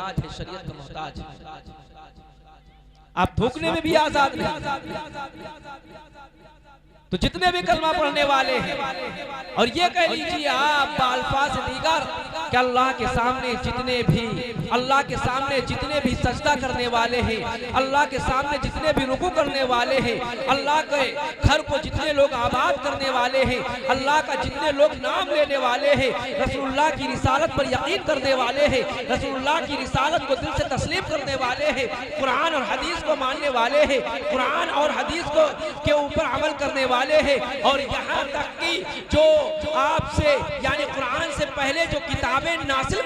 मोहताज है, शरीयत का मोहताज है। आप थूकने में भी आजाद नहीं। तो जितने भी कलमा पढ़ने वाले हैं, और ये कह लीजिए आप बाल्फाज दीगर कि अल्लाह के सामने जितने भी सजदा करने वाले हैं, अल्लाह के सामने जितने भी रुकू करने वाले हैं, अल्लाह के घर को जितने लोग आबाद करने वाले हैं, अल्लाह का जितने लोग नाम लेने वाले हैं, रसूलुल्लाह की रिसालत पर यकीन करने वाले हैं, रसूलुल्लाह की रिसालत को दिल से तस्लीम करने वाले हैं, कुरान और हदीस को मानने वाले हैं, कुरान और हदीस को के ऊपर अमल करने वाले हैं, और यहाँ तक कि जो आपसे यानी कुरान से पहले जो किताबें नासिल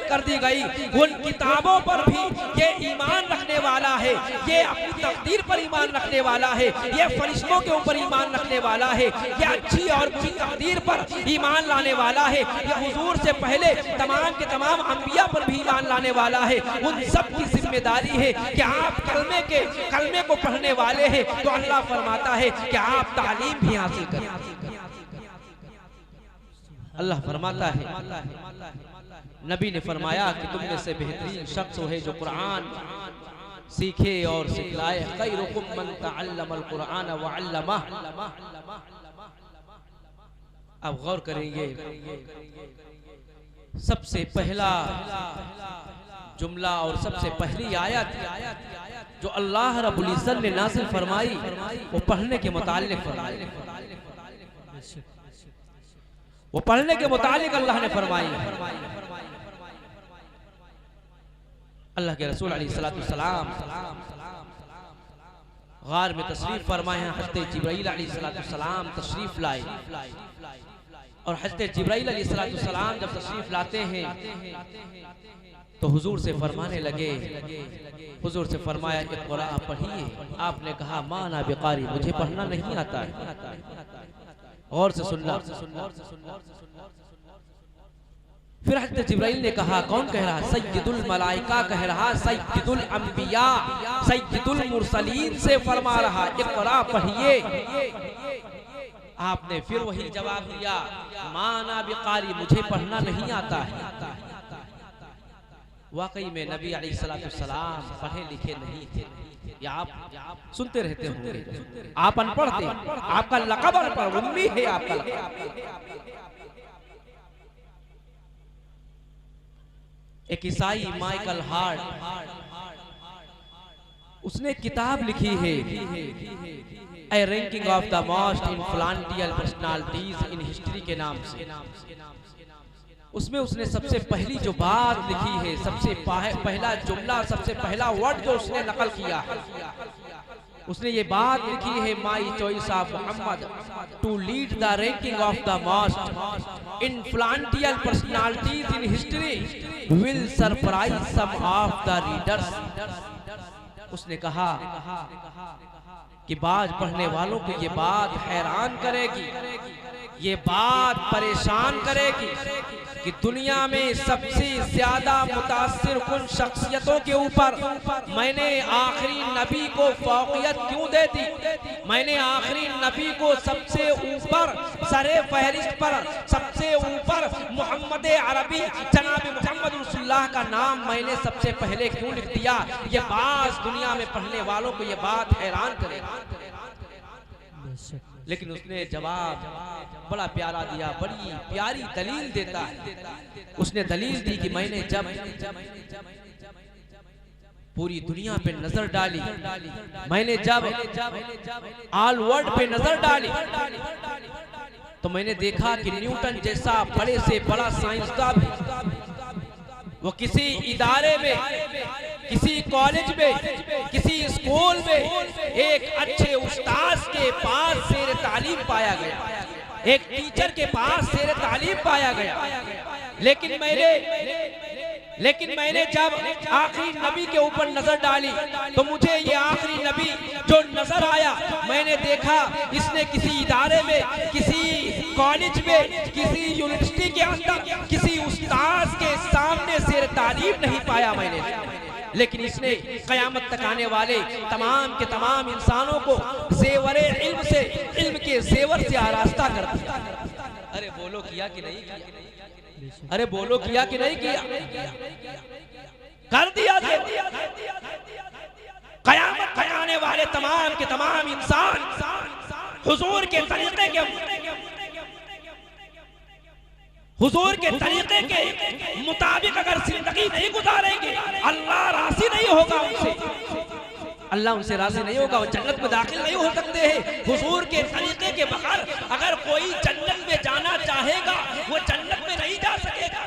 कर दी गई, उन किताबों पर भी ये ईमान रखने वाला है, ये अपनी तकदीर पर ईमान रखने वाला है, ये फरिश्तों के ऊपर ईमान रखने वाला है, ये अच्छी और बुरी तकदीर पर ईमान लाने वाला है, ये हुजूर से पहले तमाम के तमाम अंबिया पर भी ईमान लाने वाला है। उन सब की जिम्मेदारी है कि आप कलमे को पढ़ने वाले हैं, तो अल्लाह फरमाता है कि आप तालीम भी हासिल करें। अल्लाह फरमाता है, नबी ने फरमाया कि तुम में से बेहतरीन शख्स है जो कुरान सीखे और सिखलाए। खैरुकुम मन तअल्लमल कुरान व अल्लमह। अब गौर करेंगे, सबसे पहला जुमला और सबसे पहली आयत जो अल्लाह रब्बुल इज्जत ने नाज़िल फरमाई वो पढ़ने के मुताल्लिक फरमाई, वो पढ़ने के मुताल्लिक अल्लाह ने फरमाई। अल्लाह के रसूल अलैहिस्सलाम गार में तशरीफ फरमाए हैं, हज़रत जिब्राइल अलैहिस्सलाम तशरीफ लाए, और हज़रत जिब्राइल अलैहिस्सलाम जब तशरीफ लाते हैं तो हुजूर से फरमाने लगे, हुजूर से फरमाया इक़रा पढ़िए। आपने कहा माना बिकारी, मुझे पढ़ना नहीं आता है। गौर से सुनना। फिर हज़रत जिब्राइल ने कहा, कौन कह रहा? सय्यदुल मलाइका कह रहा, सय्यदुल अंबिया, सय्यदुल मुरसलीन से फरमा रहा इक़रा पढ़िए। आपने फिर वही जवाब दिया, माना बिकारी, मुझे पढ़ना नहीं आता है। वाकई में नबी अलैहिस्सलाम पढ़े लिखे नहीं थे। या आप सुनते रहते होंगे, आप अनपढ़ थे, आपका लक़ब अनपढ़, उम्मी है आपका लक़ब। एक ईसाई माइकल हार्ट, उसने किताब लिखी है a ranking of the most influential personalities in history के नाम से। उसमें उसने सबसे पहली जो बात लिखी है, सबसे पहला जुमला, सबसे पहला वर्ड जो उसने नकल किया है, उसने ये बात लिखी है, my choice of Muhammad to lead the ranking of the most influential personalities in history will surprise some of the readers. उसने कहा कि बाज पढ़ने वालों को ये बात हैरान करेगी, ये बात परेशान करेगी कि दुनिया में सबसे ज्यादा मुतासिर कुन शख्सियतों के ऊपर मैंने आखिरी नबी को फौकियत क्यों दे दी। मैंने आखिरी नबी को सबसे ऊपर सरे फहरिस्त पर सबसे ऊपर मोहम्मद अरबी जनाब मोहम्मद रसूलुल्लाह का नाम मैंने सबसे पहले क्यों लिख दिया। ये बात दुनिया में पढ़ने वालों को ये बात हैरान करेगी। लेकिन उसने जवाब बड़ा प्यारा दिया, बड़ी प्यारी दलील देता है। उसने दलील दी कि मैंने जब पूरी दुनिया पे नजर डाली, मैंने जब ऑल वर्ल्ड पे नजर डाली, तो मैंने देखा कि न्यूटन जैसा बड़े से बड़ा साइंसदान वो किसी इदारे में, किसी कॉलेज में, किसी स्कूल में एक अच्छे उस्ताद के पास शेर तालीम पाया गया, एक टीचर के पास शेर तालीम पाया गया। लेकिन मैंने जब आखिरी नबी के ऊपर नजर डाली तो मुझे ये आखिरी नबी जो नजर आया, मैंने देखा इसने किसी इदारे में, किसी कॉलेज में, किसी यूनिवर्सिटी के अंदर किसी उस्ताद के सामने शेर तालीम नहीं पाया मैंने, लेकिन इसने कयामत तक आने वाले तमाम के तमाम इंसानों को ज़ेवरे इल्म से, इल्म के ज़ेवर से आरास्ता कर दिया। अरे बोलो किया कि नहीं किया? अरे बोलो किया कि नहीं किया? कर दिया थे। क़यामत में आने वाले तमाम के तमाम इंसान हुजूर के तरीके के मुताबिक अगर जिंदगी नहीं गुजारेंगे, अल्लाह राज़ी नहीं होगा उनसे, अल्लाह उनसे राज़ी नहीं होगा, वो जन्नत में दाखिल नहीं हो सकते हैं। हुजूर के तरीके के बगैर अगर कोई जन्नत में जाना चाहेगा, वो जन्नत में नहीं जा सकेगा।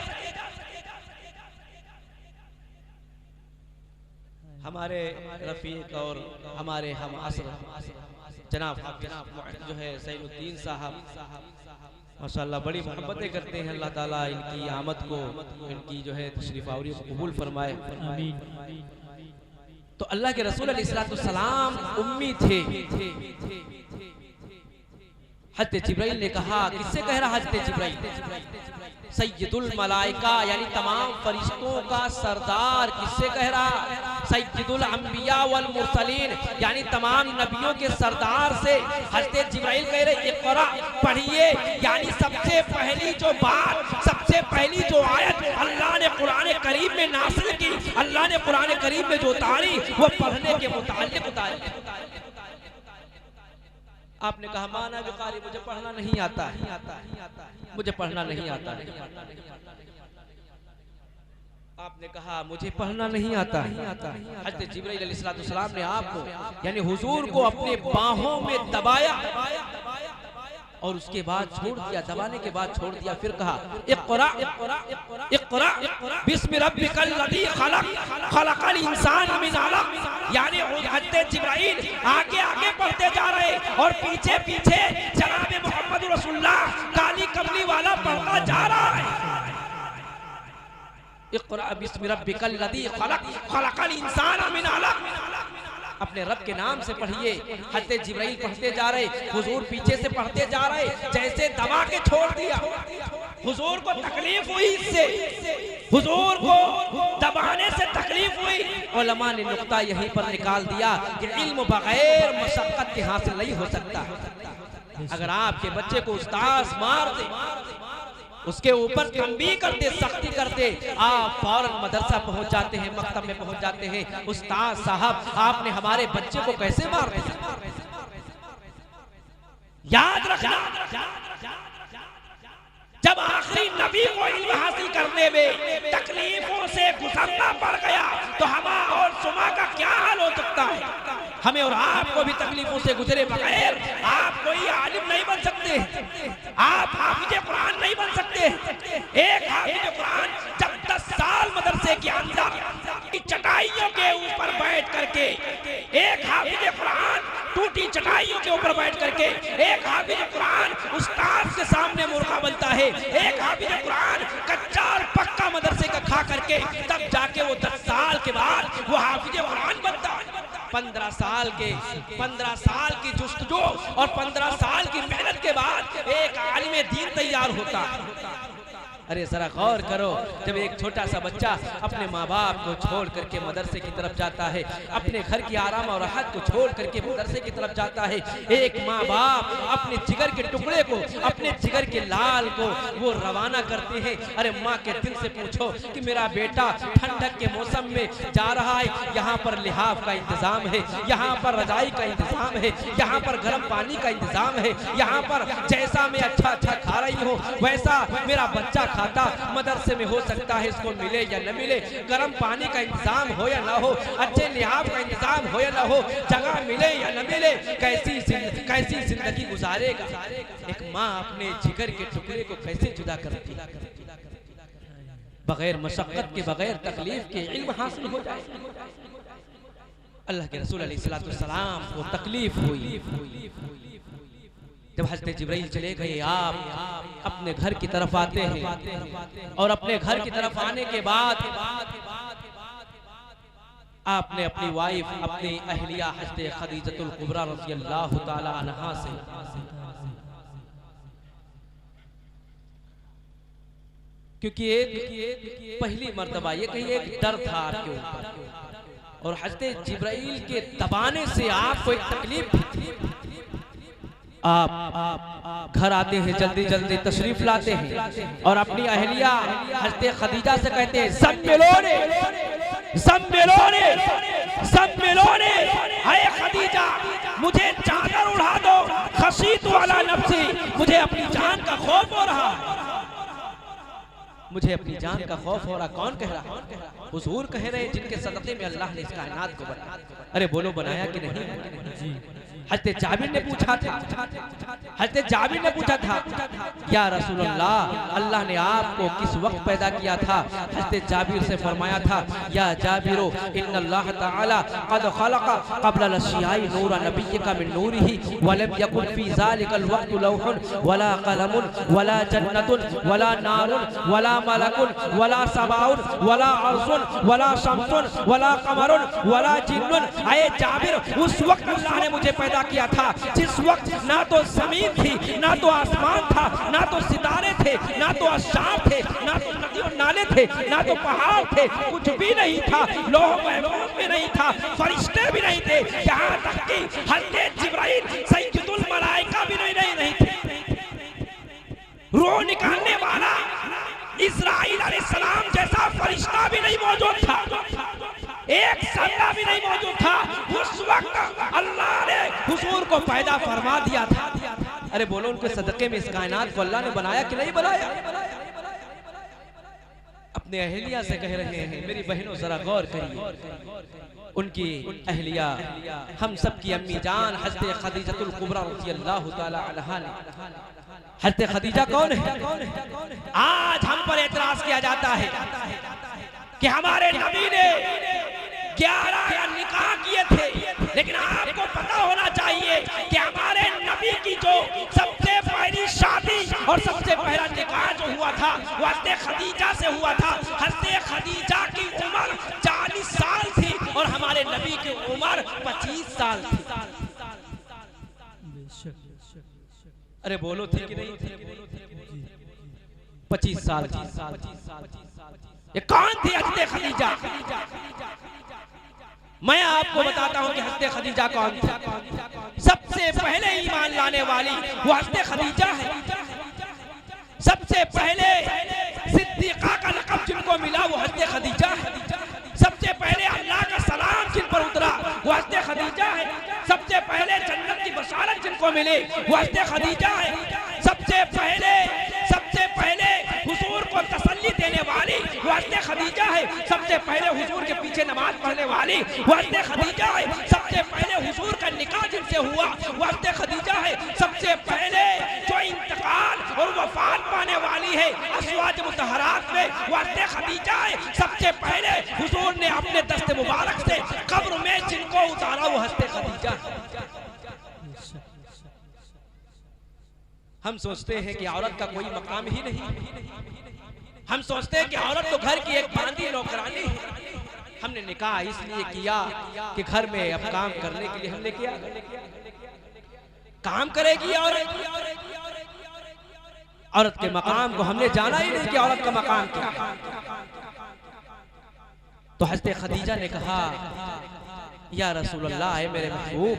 हमारे रफीक और हमारे हम असर जनाब जो है सैनुद्दीन साहब माशाअल्लाह बड़ी मोहब्बतें करते हैं। अल्लाह ताला इनकी आमद को, इनकी जो है तशरीफ आवरी को कबूल फरमाए। तो अल्लाह के रसूल अलैहिस्सलाम उम्मी थे। हज़रत जिब्राइल ने कहा, किससे कह रहा हज़रत जिब्राइल? सैयदुल मलाइका यानी तमाम फरिश्तों का सरदार किससे कह रहा? सैयदुल अंबिया वल मुरसलीन यानी तमाम नबियों के सरदार से हज़रत जिब्राइल कह रहे इक़रा, पढ़िए। यानी सबसे पहली जो बात, सबसे पहली जो आयत अल्लाह ने कुरान करीम में नाज़िल की, अल्लाह ने कुरान करीम में जो उतारी वो पढ़ने के मुताल्लिक़ उतारी। आपने कहा माना जो कारी मुझे पढ़ना नहीं आता, मुझे पढ़ना नहीं आता। आपने कहा मुझे पढ़ना नहीं आता। हज़रत जिब्राइल अलैहिस्सलाम ने आपको यानी हुजूर को अपने बाहों में दबाया और उसके बाद छोड़ दिया, दबाने के बाद छोड़ दिया। फिर कहा इक़रा इक़रा बिस्मि रब्बिकल लज़ी खलक़ खलक़ल इंसान मिन अलक़। यानी हज़रत जिब्राइल आगे आगे पढ़ते जा रहे और पीछे पीछे जनाब मोहम्मद रसूलुल्लाह काली कमली वाला पढ़ता जा रहा है। इक़रा बिस्मि रब्बिकल लज़ी खलक़ खलक़ल इंसान मिन अलक़। अपने रब के नाम से पढ़िए। हज़रत जिब्राइल पढ़ते जा रहे, हुजूर पीछे से पढ़ते जा रहे, जैसे दबा के छोड़ दिया। हुजूर को तकलीफ हुई, इससे हुजूर को दबाने से तकलीफ हुई। उलमा ने नुक्ता यहीं पर निकाल दिया कि इल्म बगैर मशक्कत के हासिल नहीं हो सकता। अगर आपके बच्चे को उस्ताद मार दे, उसके ऊपर तंबीह करते, सख्ती करते, आप फौरन मदरसा पहुंच जाते हैं, मकतब में पहुंच जाते हैं। उस्ताद साहब आपने हमारे बच्चे को कैसे मार दिया? याद रखना, जब आखिरी नबी को इल्म हासिल करने में तकलीफों से गुजरना पड़ गया तो हम और सुमा का क्या हाल हो सकता है? हमें और आपको भी तकलीफों से गुजरे बगैर आप कोई आलिम नहीं बन सकते, आप हाफिज कुरान नहीं बन सकते। एक हाफिज कुरान जब 10 साल मदरसे के अंदर चटाइयों के ऊपर बैठ करके, एक हाफिज कुरान टूटी चटाइयों के ऊपर बैठ करके, एक हाफिज कुरान उस्ताद के सामने मुर्गा बनता है, एक हाफिज कुरान कच्चा और पक्का मदरसे का खा करके तब जाके वो 10 साल के बाद वो हाफिज कुरान बनता है। 15 साल की जुस्तजू और 15 साल की मेहनत के बाद एक आलिम दीन तैयार होता है। अरे जरा गौर करो, जब एक छोटा सा बच्चा अपने माँ बाप को छोड़ करके मदरसे की तरफ जाता है, अपने घर की आराम और राहत को छोड़ करके मदरसे की तरफ जाता है, एक माँ बाप अपने जिगर के टुकड़े को, अपने जिगर के लाल को वो रवाना करते हैं। अरे माँ के दिल से पूछो कि मेरा बेटा ठंडक के मौसम में जा रहा है, यहाँ पर लिहाफ का इंतजाम है, यहाँ पर रजाई का इंतजाम है, यहाँ पर गर्म पानी का इंतजाम है, यहाँ पर जैसा मैं अच्छा अच्छा खा रही हूँ वैसा मेरा बच्चा खाता। मदरसे में हो सकता है इसको मिले या न मिले, गर्म पानी का इंतजाम हो या ना हो, अच्छे लिहाफ का इंतजाम हो या ना हो, जगह मिले या न मिले, कैसी जिंदगी गुजारेगा? एक माँ अपने जिगर के टुकड़े को कैसे जुदा करती है? बगैर मशक्कत के, बगैर तकलीफ के इल्म हासिल हो जाए। अल्लाह के रसूल अलैहिस्सलाम को तकलीफ हुई। जब हज़रत जिब्राइल चले गए, आप अपने घर की तरफ आते हैं और अपने घर की तरफ आने के बाद आपने अपनी वाइफ, अपनी अहलिया हज़रत खदीजतुल कुबरा रज़ियल्लाहु ताला अन्हा से क्योंकि एक पहली मर्तबा ये कही एक डर था आपके ऊपर और हज़रत जिब्राइल के दबाने से आपको एक तकलीफ थी। आप घर आते हैं, जल्दी जल्दी तशरीफ लाते हैं और अपनी अहलिया हज़रत खदीजा से कहते हैं सब मिलो रे, सब मिलो ने हाय खदीजा मुझे चादर उड़ा दो, खशीत वाला नफ्सी, मुझे अपनी जान का खौफ हो रहा, मुझे अपनी जान का खौफ हो रहा। कौन कह रहा? हुजूर कह रहे हैं जिनके सदक़े में अल्लाह ने इस कायनात को बनाया। अरे बोलो बनाया कि नहीं? हज़रत जाबिर ने पूछा था या रसूल अल्लाह, अल्लाह ने आपको किस वक्त पैदा किया था? हज़रत जाबिर से फरमाया था या जाबिरो इन्नल्लाह तआला क़द ख़लक़ क़ब्ल अल-अशियाई नूरा नबिय्यका मिन नूरिही वलम यकुन फ़ी ज़ालिकल वक़्त लौहुन वला क़लमुन वला जन्नतुन वला नारुन वला मलकुन वला सबाउन वला अर्ज़ुन वला शम्सुन वला क़मरुन वला जिन्नुन। आए जाबिर, उस वक्त अल्लाह ने मुझे पैदा किया था जिस वक्त ना तो जमीन थी, ना तो आसमान था, ना तो सितारे थे, ना तो अशार थे, ना तो नदी और नाले थे, ना तो पहाड़ थे, कुछ भी नहीं था। लौह महफूज भी नहीं था, फरिश्ते भी नहीं थे, यहाँ तक कि हज़रत जिब्राइल सय्यदुल मलाइका भी नहीं थे। रूह निकालने वाला इस्राईल अलैहिस्सलाम जैसा फरिश्ता भी नहीं मौजूद था, एक सल्ला भी नहीं मौजूद था। उस वक्त अल्लाह ने हुजूर को पैदा फरमा दिया था। अरे बोलो उनके सदक़े में इस कायनात को अल्लाह ने बनाया कि नहीं बनाया? अपने अहलिया से कह रहे हैं, मेरी बहनों जरा गौर करिए, उनकी अहलिया हम सब की अम्मी जान हज़रत खदीजतुल कुबरा रज़ियल्लाहु ताला अन्हा ने। हज़रत खदीजा कौन है? आज हम पर एतराज किया जाता है कि हमारे नबी ने 11 निकाह किए थे, लेकिन आपको पता होना चाहिए कि हमारे नबी की जो सबसे पहली शादी और सबसे पहला निकाह जो हुआ था वो हज़रत खदीजा से हुआ था। हज़रत खदीजा की उम्र 40 साल थी और हमारे नबी की उम्र 25 साल थी। अरे बोलो थी कि नहीं थी? 25 साल थी। ये कौन थी हज़रत खदीजा? मैं आपको बताता हूं कि हज़रत खदीजा कौन थी। सबसे पहले ईमान लाने वाली वो हज़रत खदीजा है। सबसे पहले सिद्दीक़ा का लक़ब जिनको मिला वो हज़रत खदीजा है। सबसे पहले अल्लाह का सलाम जिन पर उतरा वो हज़रत खदीजा है। सबसे पहले जन्नत की बशारत जिनको मिली वो हज़रत खदीजा है। सबसे पहले हुजूर को तसल्ली देने वाली वो हज़रत खदीजा है। सबसे पहले हुजूर के पीछे नमाज पढ़ने वाली वो हज़रत खदीजा है। सबसे पहले हुजूर का निकाह जिनसे हुआ वो हज़रत खदीजा है। सबसे पहले जो इंतकाल और वफात पाने वाली है अज़वाज मुतहरात में वो हज़रत खदीजा है। सबसे पहले हुजूर ने अपने दस्ते मुबारक से कब्र में जिनको उतारा वो हज़रत खदीजा है। हम सोचते हैं कि औरत का कोई मकाम ही नहीं। हम सोचते हैं कि औरत तो घर की एक बांदी नौकरानी है। हमने निकाह इसलिए किया कि घर में अब काम करने के लिए हमने किया। काम करेगी औरत के मकाम को हमने जाना ही नहीं कि औरत का मकाम क्या है। तो हज़रत खदीजा ने कहा या रसूल अल्लाह, है मेरे महबूब,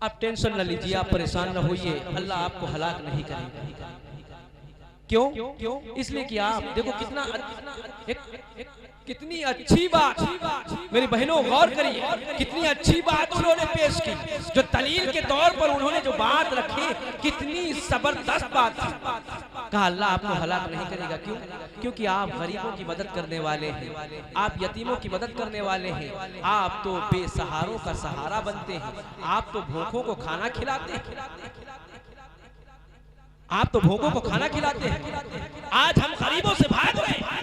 आप टेंशन न लीजिए, आप परेशान न होइए, अल्लाह आपको हलाक नहीं करेगा। क्यों? इसलिए कि आप देखो कितनी अच्छी बात, मेरी बहनों गौर करिए, कितनी अच्छी बात उन्होंने पेश की। जो दलील के तौर पर उन्होंने जो बात रखी, कितनी जबरदस्त बात थी। कहा अल्लाह आपको हलाक नहीं करेगा। क्योंकि आप गरीबों की मदद करने वाले हैं, आप यतीमों की मदद करने वाले हैं, आप तो बेसहारों का सहारा बनते हैं, आप तो भूखों को खाना खिलाते हैं, आप तो भूखों को खाना खिलाते हैं। आज हम गरीबों से भाग रहे हैं,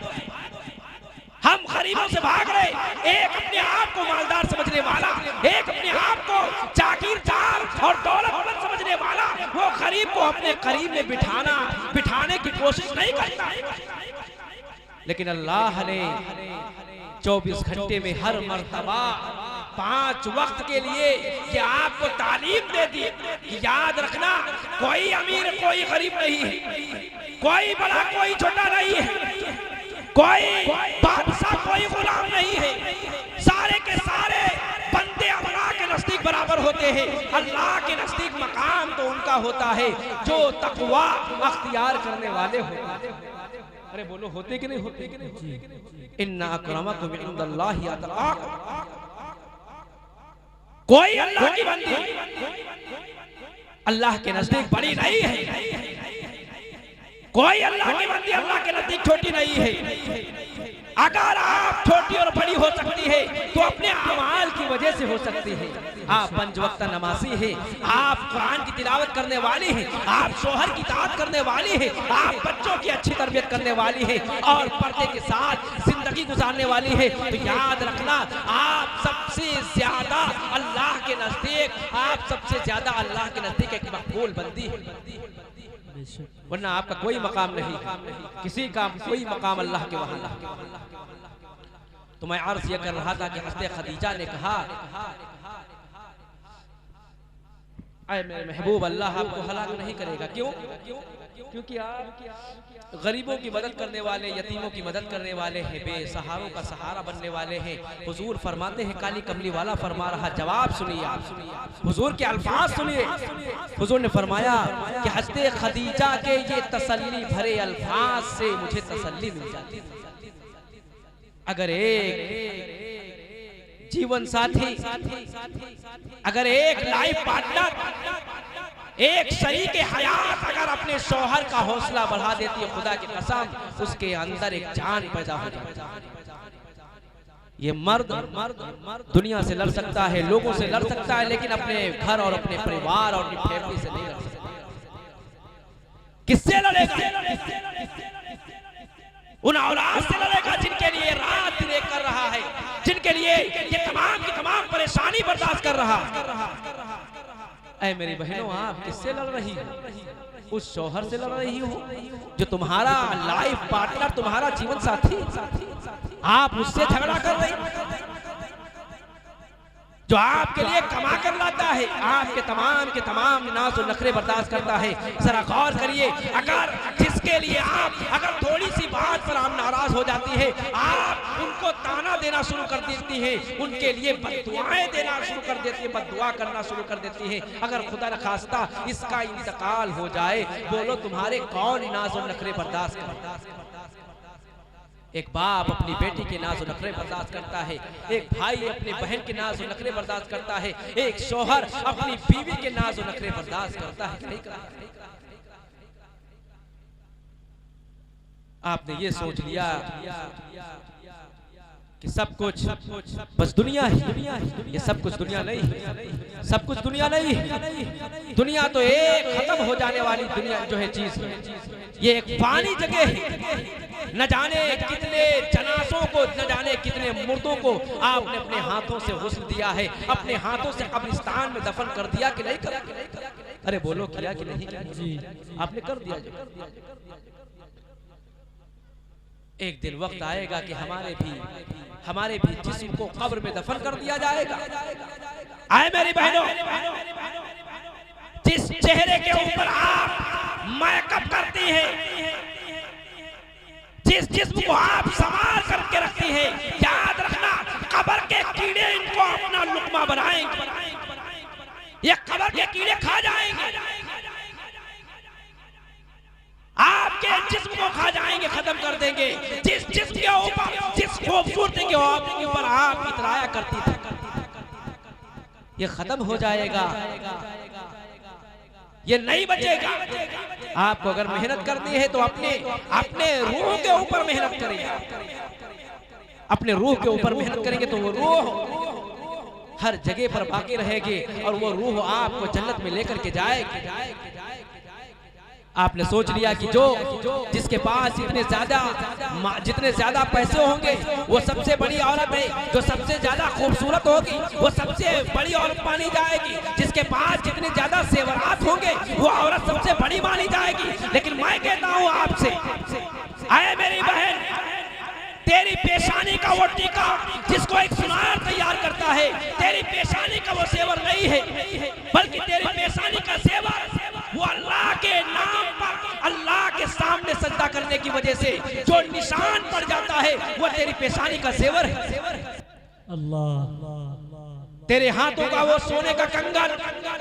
हम गरीबों से भाग रहे। एक अपने आप को मालदार समझने वाला, एक अपने आप को जागीरदार और दौलतमंद समझने वाला, वो गरीब को अपने करीब में बिठाने की कोशिश नहीं करता। लेकिन अल्लाह ने 24 घंटे में हर मर्तबा 5 वक्त के लिए कि आपको तालीम दे दी कि याद रखना, कोई अमीर कोई गरीब नहीं है, कोई बड़ा कोई छोटा नहीं है, कोई बादशाह कोई गुलाम नहीं है, सारे के सारे बंदे अल्लाह के नजदीक बराबर होते हैं। अल्लाह के नजदीक मकाम तो उनका होता है जो तकवा अख्तियार करने वाले होते हैं। अरे बोलो होते कि नहीं होते? इन्ना अक्रमकुम इंदल्लाहि अतकाकुम। कोई अल्लाह की बंदी अल्लाह के नजदीक बड़ी नहीं है, कोई अल्लाह की बंदी अल्लाह के नजदीक छोटी नहीं है। अगर आप छोटी और बड़ी हो सकती है तो अपने अमाल की वजह से हो सकती है। आप पंज वक्त नमाजी हैं, आप कुरान की तिलावत करने वाली हैं, आप शोहर की इताअत करने वाली हैं, आप बच्चों की अच्छी तरबियत करने वाली हैं और पर्दे के साथ जिंदगी गुजारने वाली है। तो याद रखना, आप सबसे ज्यादा अल्लाह के नजदीक, आप सबसे ज्यादा अल्लाह के नजदीक एक मकबूल बंदी है, वरना आपका कोई मकाम नहीं, किसी का कोई मकाम अल्लाह के वहां। तो मैं अर्ज यह कर रहा था कि हज़रत खदीजा ने कहा, ऐ मेरे महबूब, अल्लाह आपको हलाक नहीं करेगा। क्यों? क्योंकि आप गरीबों की मदद करने वाले, यतीमों की मदद करने वाले हैं, बेसहारों का सहारा बनने वाले हैं। हुजूर फरमाते हैं, काली कमली वाला फरमा रहा, जवाब सुनिए आप, हुजूर के अल्फाज सुनिए। हुजूर ने फरमाया कि हज़रत खदीजा के ये तसल्ली भरे अल्फाज से मुझे तसल्ली मिल जाती है। अगर एक जीवन साथी, अगर एक लाइफ पार्टनर, एक शरीक हयात अगर अपने शौहर का हौसला बढ़ा देती है, खुदा की कसम उसके अंदर एक जान पैदा हो जाती है। ये मर्द दुनिया से लड़ सकता है, लोगों से लड़ सकता है, लेकिन अपने घर और अपने परिवार और अपनी फैमिली से नहीं लड़ सकता। किससे लड़ेगा? उन औलाद से लड़ेगा जिनके लिए रात दिन कर रहा है, जिनके लिए ये तमाम की तमाम परेशानी बर्दाश्त कर रहा। ऐ मेरी बहनों, आप किससे लड़ रही हो? उस शौहर से लड़ रही हो जो तुम्हारा लाइफ पार्टनर, तुम्हारा जीवन साथी, आप उससे झगड़ा कर रही, जो आपके लिए कमा कर लाता है, आपके तमाम नाज और नखरे बर्दाश्त करता है। जरा गौर करिए, अगर जिसके लिए आप अगर थोड़ी सी बात पर आप नाराज हो जाती है, आप उनको ताना देना शुरू कर देती है, उनके लिए बद्दुआएं देना शुरू कर देती है, बद्दुआ करना शुरू कर देती है। अगर खुदा न खास्ता इसका इंतकाल हो जाए, बोलो तुम्हारे कौन नाज और नखरे बर्दाश्त करता है? एक बाप अपनी बेटी के नाज़ और नखरे बर्दाश्त करता है, एक भाई अपनी बहन के नाज़ और नखरे बर्दाश्त करता है, एक शौहर अपनी बीवी के नाज़ और नखरे बर्दाश्त करता है, नहीं करता। आपने ये सोच लिया कि सब कुछ बस दुनिया है, ये सब कुछ दुनिया नहीं है, सब कुछ दुनिया नहीं है। दुनिया तो एक खत्म हो जाने वाली दुनिया जो है चीज है, ये एक फानी जगह है। न जाने कितने जनासों को, न जाने कितने मुर्दों को आपने अपने हाथों से गुस्ल दिया है, अपने हाथों से कब्रिस्तान में दफन कर दिया कि नहीं कर? अरे बोलो किया कि नहीं? जी आपने कर दिया। एक दिन वक्त आएगा कि हमारे भी जिस्म को कब्र में दफन कर दिया जाएगा। आए मेरी बहनों, जिस चेहरे के ऊपर आप मेकअप करती हैं, जिस जिस्म को आप संभाल करके रखती हैं, याद रखना कब्र के कीड़े इनको अपना लुकमा बनाएंगे, ये कब्र के कीड़े खा जाएंगे, आपके जिस्म को खा जाएंगे, खत्म कर देंगे। जिस जिस्म के ऊपर, जिस खूबसूरती के ऊपर आप इतराया करती थी, ये खत्म हो जाएगा, ये नहीं बचेगा। आपको अगर मेहनत करनी है तो अपने रूह के ऊपर मेहनत करेंगे, अपने रूह के ऊपर मेहनत करेंगे तो वो रूह हर जगह पर बाकी रहेगी और वो रूह आपको जन्नत में लेकर के जाएगी। आपने सोच लिया कि जिसके पास जितने ज्यादा पैसे होंगे वो सबसे बड़ी औरत है, जो सबसे ज्यादा खूबसूरत होगी वो सबसे बड़ी औरत मानी जाएगी, जिसके पास जितने ज्यादा सेवरात होंगे वो औरत सबसे बड़ी मानी जाएगी। लेकिन मैं कहता हूँ आपसे, आए मेरी बहन, तेरी पेशानी का वो टीका जिसको एक सुनार तैयार करता है, तेरी पेशानी का वो सेवर नहीं है, बल्कि तेरी पेशानी का सेवर वो अल्लाह के नाम पर, अल्लाह के सामने सजदा करने की वजह से जो निशान पड़ जाता है वो तेरी पेशानी का सेवर है। अल्लाह तेरे हाथों का वो सोने का कंगन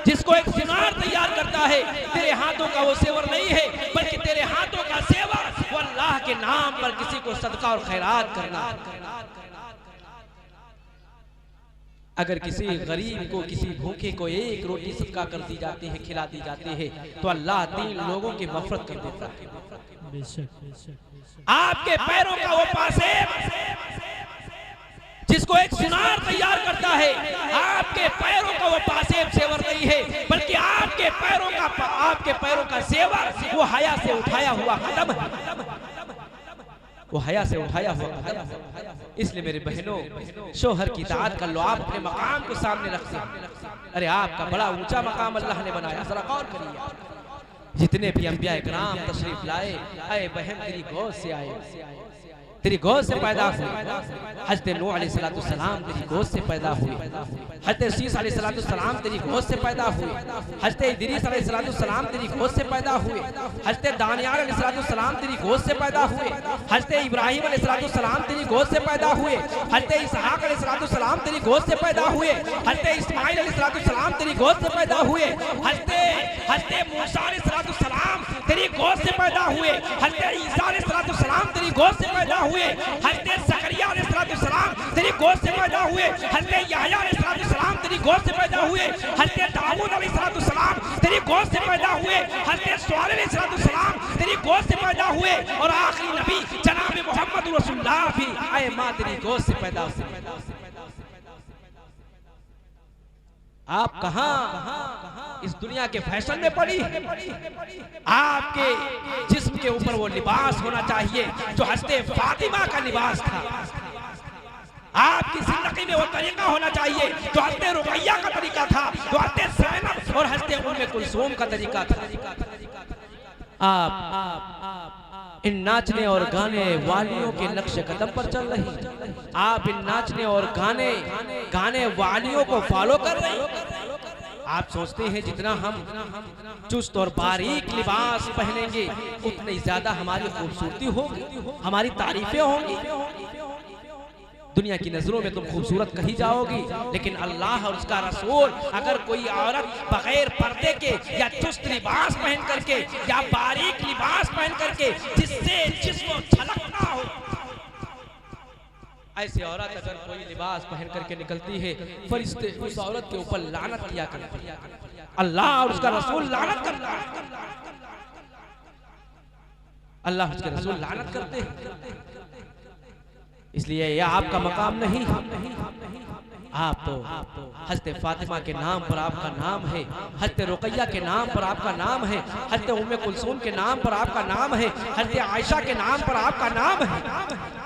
जिसको एक सुनार तैयार करता है, तेरे हाथों का वो सेवर नहीं है, बल्कि तेरे हाथों का सेवर वो अल्लाह के नाम पर किसी को सदका और खैरात करना। अगर किसी गरीब को, किसी भूखे को एक रोटी सदका कर दी जाती है, खिला दी जाती है, तो अल्लाह 3 लोगों की मग़फ़िरत कर देता है। आपके पैरों का वो पासेब जिसको एक सुनार तैयार करता है, आपके पैरों का वो पासेब सेवर नहीं है, बल्कि आपके पैरों का सेवर वो हया से उठाया हुआ कदम है, वो हया से उठाया हुआ कदम है। इसलिए मेरे बहनों, शोहर की इताअत कर लो, आप अपने मकाम को सामने रख सकते। अरे आपका बड़ा ऊंचा मकाम अल्लाह ने बनाया, जरा गौर करिए। जितने भी अंबिया इकराम तशरीफ लाए, आए बहन तेरी गोद से आए, तेरी गोद से पैदा हुए। हज़रत नूह अलैहिस्सलाम तेरी गोद से पैदा हुए, हज़रत शीस अलैहिस्सलाम तेरी गोद से पैदा हुए, हज़रत इदरीस अलैहिस्सलाम तेरी गोद से पैदा हुए, हज़रत दानियाल अलैहिस्सलाम तेरी गोद से पैदा हुए, हज़रत इब्राहिम अलैहिस्सलाम तेरी गोद से पैदा हुए, हज़रत इसहाक अलैहिस्सलाम तेरी गोद से पैदा हुए, हज़रत इस्माइल अलैहिस्सलाम तेरी गोद से पैदा हुए, हज़रत मूसा अलैहिस्सलाम तेरी गोद से पैदा हुए, हज़रत ईसा अलैहिस्सलाम तेरी गोद से पैदा हुए, हज़रत ज़करिया अलैहिस्सलाम तेरी गोद से पैदा हुए, हज़रत यहया अलैहिस्सलाम तेरी गोद से पैदा हुए, हज़रत दाऊद अलैहिस्सलाम तेरी गोद से पैदा हुए, हज़रत शुआइब अलैहिस्सलाम तेरी गोद से पैदा हुए, और आखिरी नबी जनाब मोहम्मद रसूलुल्लाह भी आए मां तेरी गोद से पैदा हुए। आप कहां इस दुनिया के फैशन में पड़ी है? आपके जिस्म के ऊपर वो लिबास होना चाहिए जो हज़रत फातिमा का लिबास था। आपकी जिंदगी में वो तरीका होना चाहिए जो हज़रत रुकैया का तरीका था, जो हज़रत ज़ैनब और हज़रत उम्मे कुलसूम का तरीका था। आप इन नाचने और गाने वालियों के नक्शे कदम पर चल रही, आप इन नाचने और गाने वालियों को फॉलो कर रही। आप सोचते हैं जितना हम चुस्त और बारीक लिबास पहनेंगे उतनी ज्यादा हमारी खूबसूरती होगी, हमारी तारीफें होंगी। दुनिया की नजरों में तुम खूबसूरत कही जाओगी, लेकिन अल्लाह और उसका रसूल अगर कोई औरत बगैर पर्दे के या चुस्त लिबास पहन करके या बारीक लिबास पहन करके जिससे जिस्म छलकता हो, ऐसी औरत अगर कोई लिबास पहन करके निकलती है, फरिश्ते उस औरत के ऊपर लानत किया करते हैं। अल्लाह और उसका रसूल लानत करता है, अल्लाह उसके रसूल लानत करते हैं। इसलिए यह आपका मकाम नहीं, आप तो हज़रत फातिमा के नाम पर आपका नाम है, हज़रत रुकैया के नाम पर आपका नाम है, हज़रत उम्मे कुलसूम के नाम पर आपका नाम है, हज़रत आयशा के नाम पर आपका नाम है।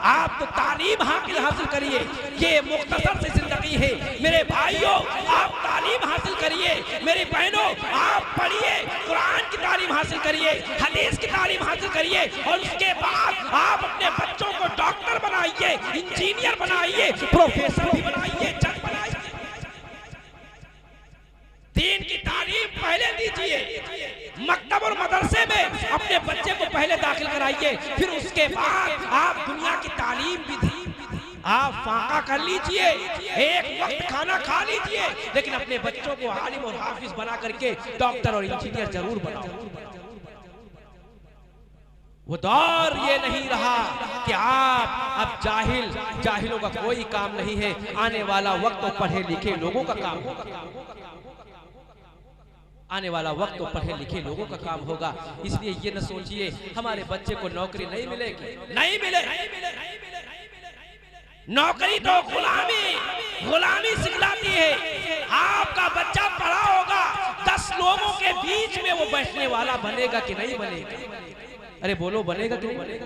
आप तो तालीम हासिल करिए, ये मुख्तसर सी जिंदगी है। मेरे भाइयों, आप तालीम हासिल करिए, मेरी बहनों आप पढ़िए, कुरान की तालीम हासिल करिए, हदीस की तालीम हासिल करिए, और उसके बाद आप अपने बच्चों को डॉक्टर बनाइए, इंजीनियर बनाइए, प्रोफेसर भी बनाइए, जज बनाइए। दीन की तालीम पहले दीजिए, मकतब और मदरसे में अपने बच्चे को पहले दाखिल कराइए, फिर उसके बाद आप दुनिया की तालीम भी दी। आप फाका कर लीजिए, एक वक्त खाना खा लीजिए, लेकिन अपने बच्चों को आलिम और हाफिज बना करके डॉक्टर और इंजीनियर जरूर बनाओ। वो दौर ये नहीं रहा कि आप अब जाहिलों का कोई काम नहीं है। आने वाला वक्त तो पढ़े लिखे लोगों का काम होगा, आने वाला वक्त तो पढ़े लिखे लोगों का काम होगा। इसलिए ये न सोचिए हमारे बच्चे को नौकरी नहीं मिलेगी, नहीं मिले। नौकरी तो गुलामी सिखलाती है। आपका बच्चा पढ़ा होगा, 10 लोगों के बीच में वो बैठने वाला बनेगा कि नहीं बनेगा? अरे बोलो, बनेगा कि नहीं बनेगा?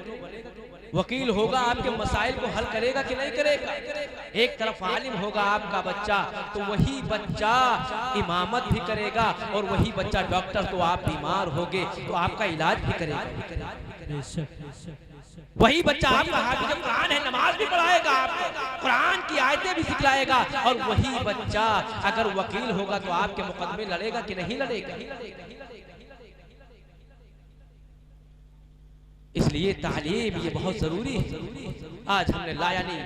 वकील होगा, आपके मसाइल को हल करेगा कि नहीं करेगा? एक तरफ आलिम होगा आपका बच्चा, तो वही बच्चा इमामत भी करेगा, और वही बच्चा डॉक्टर, तो आप बीमार होगे तो आपका इलाज भी करेगा। वही बच्चा आपका हाफिज़ कुरान है, नमाज भी पढ़ाएगा, आपको कुरान की आयतें भी सिखलाएगा, और वही बच्चा अगर वकील होगा तो आपके मुकदमे लड़ेगा कि नहीं लड़ेगा? इसलिए तालीम ये बहुत जरूरी है। आज हमने लायानी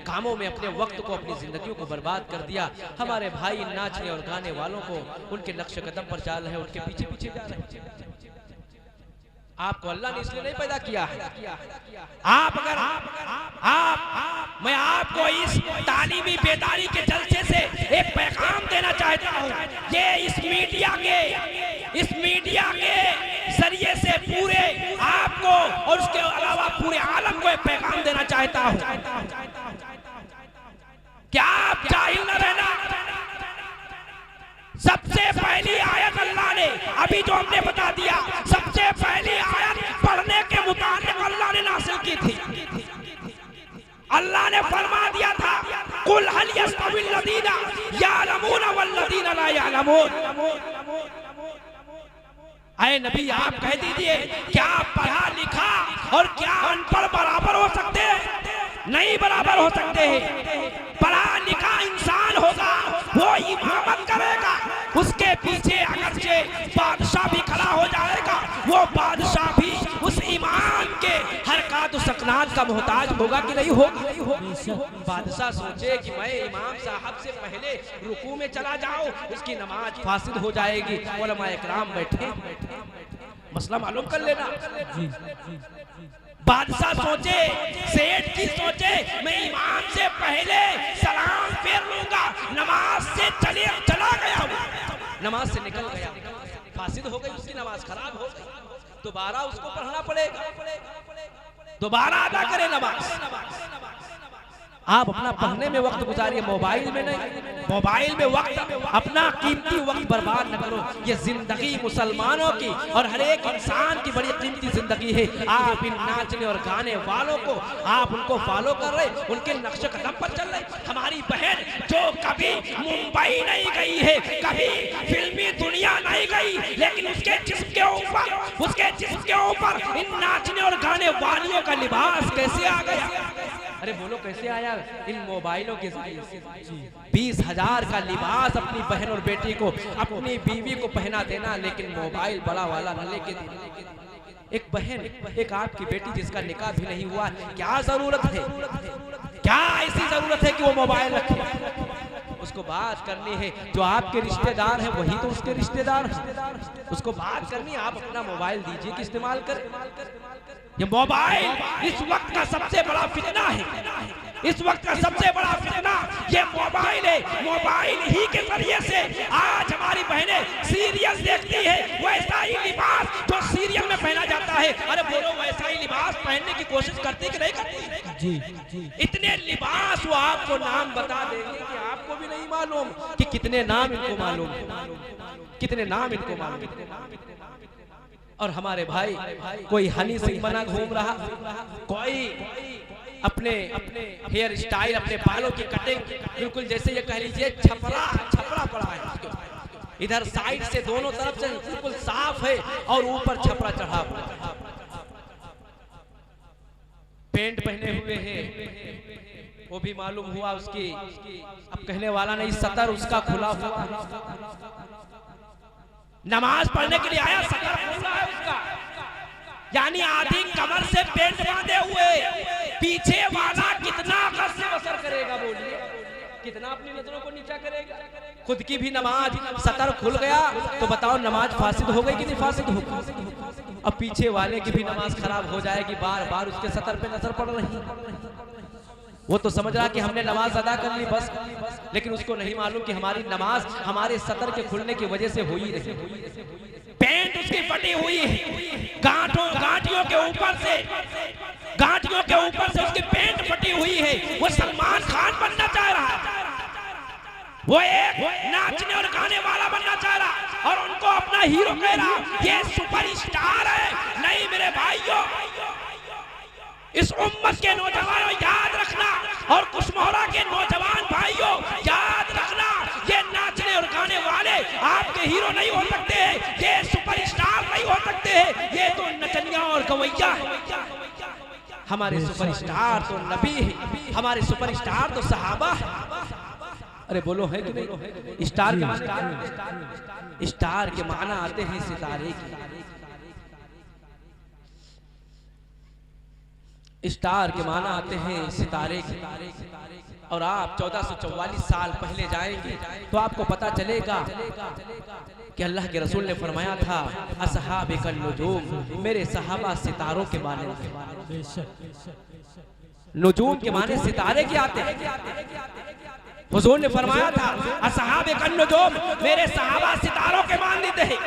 कामों में अपने वक्त को, अपनी जिंदगियों को बर्बाद कर दिया। हमारे भाई नाचने और गाने वालों को उनके नक्श कदम पर चल रहे हैं, उनके पीछे पीछे जा रहे हैं। आपको अल्लाह ने इसलिए नहीं पैदा किया है। आप अगर मैं आपको इस तालीमी बेदारी के जलसे से एक पैगाम देना चाहता हूँ। ये इस मीडिया के जरिए से पूरे आपको और उसके अलावा पूरे आलम को एक पैगाम देना चाहता हूँ। क्या आप जाहिल न रहना। सबसे पहली आयत अल्लाह ने, अभी जो हमने बता दिया, सबसे पहली आयत पढ़ने के मुताबिक अल्लाह ने नासिल की थी। अल्लाह ने फरमा दिया था, कुल हल यस्तविल लदीना यालमून वल लदीना ला यालमून। ऐ नबी आप कह दीजिए, क्या पढ़ा लिखा और क्या अनपढ़ बराबर हो सकते हैं? नहीं बराबर हो सकते हैं। पढ़ा लिखा इंसान होगा, वो इमामत करेगा, उसके पीछे अगरचे बादशाह भी खड़ा हो जाएगा, वो बादशाह भी उस इमाम के हरकत सकनात का मोहताज होगा कि नहीं होगा? बादशाह सोचे कि मैं इमाम साहब से पहले रुकू में चला जाऊं, उसकी नमाज फासिद हो जाएगी। उलमा इकराम बैठे, मसला मालूम कर लेना। बादशाह सोचे, सेठ की सोचे, मैं इमाम से पहले सलाम फेर लूंगा, नमाज से चला गया, नमाज से निकल गया, फासिद हो गई, उसकी नमाज खराब हो गई। दोबारा उसको पढ़ना पड़ेगा, दोबारा अदा करे नमाज। आप अपना पढ़ने में वक्त गुजारिए, मोबाइल में नहीं। मोबाइल में वक्त, अपना कीमती वक्त बर्बाद न करो। ये जिंदगी मुसलमानों की और हर एक इंसान की बड़ी कीमती जिंदगी है। आप इन नाचने और गाने वालों को, आप उनको फॉलो कर रहे, उनके नक्श कदम पर चल रहे। हमारी बहन जो कभी मुंबई नहीं गई है, कभी फिल्मी दुनिया नहीं गई, लेकिन उसके जिस्म के ऊपर इन नाचने और गाने वालियों का लिबास कैसे आ गया? अरे बोलो कैसे आया? इन मोबाइलों के जरिए से 20,000 का लिबास अपनी बहन और बेटी को, अपनी बीवी को पहना देना, लेकिन मोबाइल बड़ा वाला न लेके देना। एक बहन, एक आपकी बेटी जिसका निकाह भी नहीं हुआ, क्या जरूरत है, क्या ऐसी जरूरत है कि वो मोबाइल रखे? उसको बात करनी है, जो आपके रिश्तेदार है वही तो उसके रिश्तेदार है, उसको बात करनी। आप अपना मोबाइल दीजिए कि इस्तेमाल करें। ये मोबाइल इस वक्त का सबसे बड़ा फितना है, इस वक्त का सबसे बड़ा फितना ये मोबाइल है। मोबाइल ही के जरिए से आज हमारी बहनें सीरियल देखती है, वैसा ही लिबास जो सीरियल में पहना जाता है। अरे बोलो, वैसा ही लिबास पहनने की कोशिश करती कि नहीं करती? जी। इतने लिबास वो आपको नाम बता देंगे कि आपको भी नहीं मालूम कि कितने नाम इनको मालूम, कितने नाम इनको मालूम। और हमारे भाई, कोई हनी सिंह बना घूम रहा, कोई अपने हेयर स्टाइल, अपने बालों की कटिंग बिल्कुल जैसे ये कह लीजिए छपरा पड़ा है। इधर साइड से दोनों तरफ से बिल्कुल साफ है और ऊपर छपरा चढ़ा हुआ, पेंट पहने हुए हैं, वो भी मालूम हुआ उसकी, अब कहने वाला नहीं, सतर उसका खुला हुआ। नमाज पढ़ने के लिए आया, सतर खुला है उसका, यानी आधी कमर से पेंट बांधे हुए। पीछे वाला कितना कष्ट बसर करेगा? बोलिए, कितना अपनी नजरों को नीचा करेगा? खुद की भी नमाज, सतर खुल गया तो बताओ नमाज फासिद हो गई कि नहीं फासिद हो गई? अब पीछे वाले की भी नमाज खराब हो जाएगी, बार बार उसके सतर पे नजर पड़ रही। वो तो समझ रहा कि हमने नमाज अदा कर ली बस, लेकिन उसको नहीं मालूम कि हमारी नमाज हमारे सतर के खुलने की वजह से हुई रही। पेंट उसकी फटी हुई है, गांठियों के ऊपर से उसकी पेंट फटी हुई है। वो सलमान खान बनना चाह रहा है, वो एक नाचने और गाने वाला बनना चाह रहा और उनको अपना हीरो कह रहा, ये सुपरस्टार है। नहीं मेरे भाइयों, इस उम्मत के नौजवानों याद रखना, और कुशमोहरा के नौजवान भाइयों याद रखना, ये नाचने और गाने वाले आपके हीरो नहीं हो सकते हैं, ये सुपरस्टार नहीं हो सकते हैं, ये तो नचनिया और गवैया है। हमारे सुपरस्टार तो नबी है, हमारे सुपरस्टार तो सहाबा है। अरे बोलो है कि नहीं? स्टार के माने, स्टार के माना आते हैं सितारे की। स्टार के माना आते हैं सितारे के, और आप 1444 साल पहले जाएंगे तो आपको पता चलेगा कि अल्लाह के रसूल ने फरमाया था असहाबे कन नुजूम, मेरे सहाबा सितारों के माने। नुजूम के माने सितारे के आते हैं। हुजूर ने फरमाया था असहाबे कन नुजूम, मेरे सहाबा सितारों के मान देते हैं।